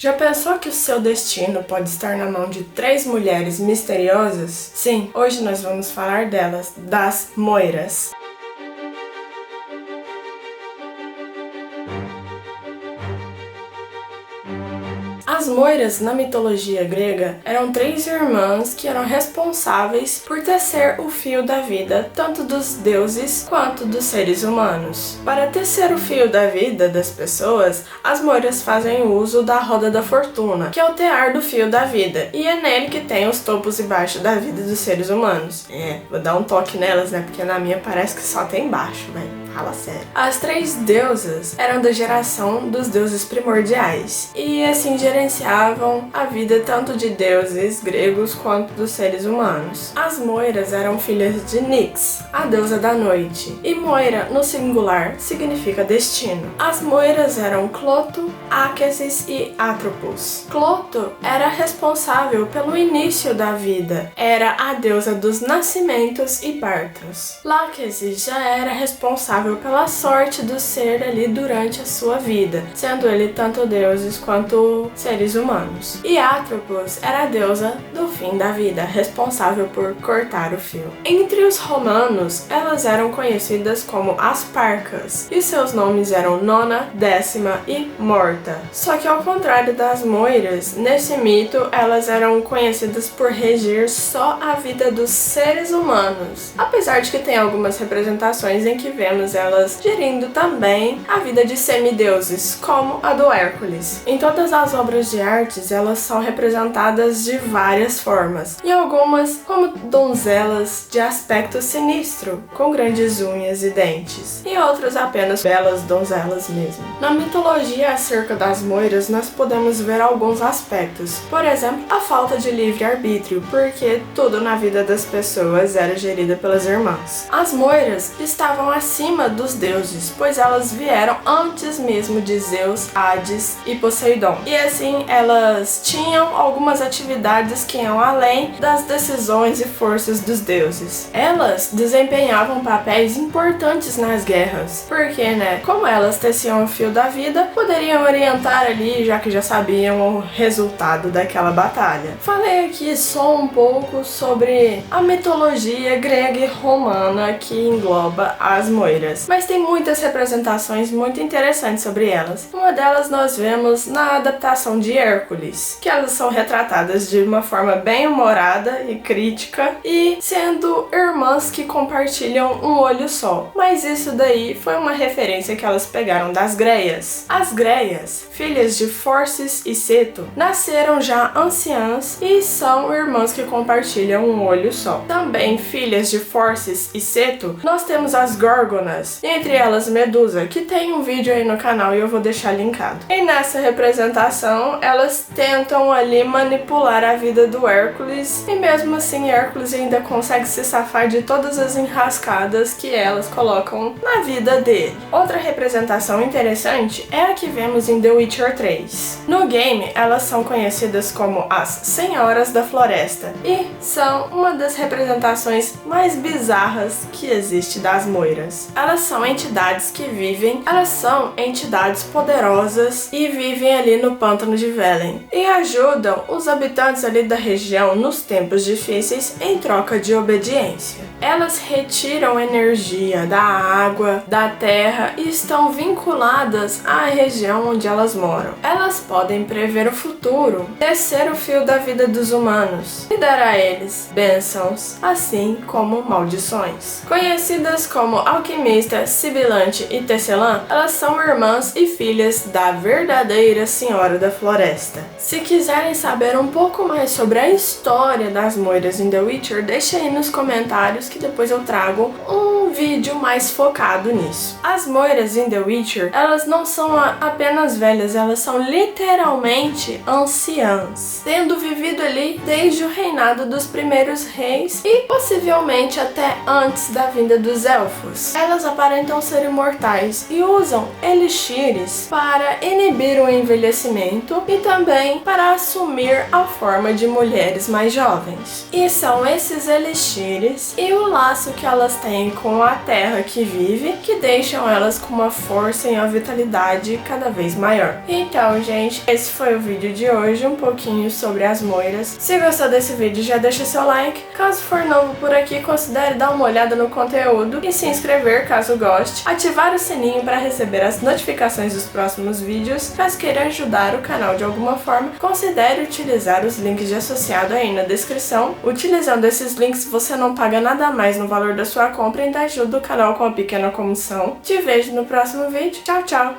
Já pensou que o seu destino pode estar na mão de 3 mulheres misteriosas? Sim, hoje nós vamos falar delas, das Moiras. As Moiras, na mitologia grega, eram 3 irmãs que eram responsáveis por tecer o fio da vida, tanto dos deuses quanto dos seres humanos. Para tecer o fio da vida das pessoas, as Moiras fazem uso da roda da fortuna, que é o tear do fio da vida, e é nele que tem os topos e baixos da vida dos seres humanos. Vou dar um toque nelas, né, porque na minha parece que só tem baixo, velho. Fala sério. As 3 deusas eram da geração dos deuses primordiais e assim gerenciavam a vida tanto de deuses gregos quanto dos seres humanos. As Moiras eram filhas de Nyx, a deusa da noite, e Moira no singular significa destino. As Moiras eram Cloto, Áquesis e Atropos. Cloto era responsável pelo início da vida, era a deusa dos nascimentos e partos. Láquesis já era responsável pela sorte do ser ali durante a sua vida, sendo ele tanto deuses quanto seres humanos. E Atropos era a deusa do fim da vida, responsável por cortar o fio. Entre os romanos, elas eram conhecidas como as Parcas, e seus nomes eram Nona, Décima e Morta. Só que ao contrário das Moiras, nesse mito elas eram conhecidas por reger só a vida dos seres humanos, apesar de que tem algumas representações em que vemos elas gerindo também a vida de semideuses, como a do Hércules. Em todas as obras de artes, elas são representadas de várias formas, e algumas como donzelas de aspecto sinistro, com grandes unhas e dentes, e outras apenas belas donzelas mesmo. Na mitologia acerca das Moiras, nós podemos ver alguns aspectos, por exemplo, a falta de livre-arbítrio, porque tudo na vida das pessoas era gerida pelas irmãs. As Moiras estavam acima dos deuses, pois elas vieram antes mesmo de Zeus, Hades e Poseidon. E assim, elas tinham algumas atividades que iam além das decisões e forças dos deuses. Elas desempenhavam papéis importantes nas guerras, porque, como elas teciam o fio da vida, poderiam orientar ali, já que já sabiam o resultado daquela batalha. Falei aqui só um pouco sobre a mitologia grega e romana que engloba as Moiras, mas tem muitas representações muito interessantes sobre elas. Uma delas nós vemos na adaptação de Hércules, que elas são retratadas de uma forma bem humorada e crítica, e sendo irmãs que compartilham um olho só. Mas isso daí foi uma referência que elas pegaram das Greias. As Greias, filhas de Forces e Ceto, nasceram já anciãs e são irmãs que compartilham um olho só. Também filhas de Forces e Ceto, nós temos as Górgonas, entre elas Medusa, que tem um vídeo aí no canal e eu vou deixar linkado. E nessa representação, elas tentam ali manipular a vida do Hércules, e mesmo assim Hércules ainda consegue se safar de todas as enrascadas que elas colocam na vida dele. Outra representação interessante é a que vemos em The Witcher 3. No game, elas são conhecidas como as Senhoras da Floresta, e são uma das representações mais bizarras que existe das Moiras. Elas são entidades que vivem, elas são entidades poderosas e vivem ali no pântano de Velen e ajudam os habitantes ali da região nos tempos difíceis em troca de obediência. Elas retiram energia da água, da terra e estão vinculadas à região onde elas moram. Elas podem prever o futuro, tecer o fio da vida dos humanos e dar a eles bênçãos, assim como maldições. Conhecidas como alquimista, sibilante e tecelã, elas são irmãs e filhas da verdadeira Senhora da Floresta. Se quiserem saber um pouco mais sobre a história das Moiras em The Witcher, deixa aí nos comentários que depois eu trago um vídeo mais focado nisso. As Moiras em The Witcher, elas não são apenas velhas, elas são literalmente anciãs, tendo vivido ali desde o reinado dos primeiros reis e possivelmente até antes da vinda dos elfos. Elas aparentam ser imortais e usam elixires para inibir o envelhecimento e também para assumir a forma de mulheres mais jovens. E são esses elixires e o laço que elas têm com com a terra que vive, que deixam elas com uma força e uma vitalidade cada vez maior. Então, gente, esse foi o vídeo de hoje, um pouquinho sobre as moiras. Se gostou desse vídeo, já deixa seu like. Caso for novo por aqui, considere dar uma olhada no conteúdo e se inscrever caso goste. Ativar o sininho para receber as notificações dos próximos vídeos. Caso queira ajudar o canal de alguma forma, considere utilizar os links de associado aí na descrição. Utilizando esses links, você não paga nada mais no valor da sua compra e ainda ajuda o canal com uma pequena comissão. Te vejo no próximo vídeo. Tchau, tchau!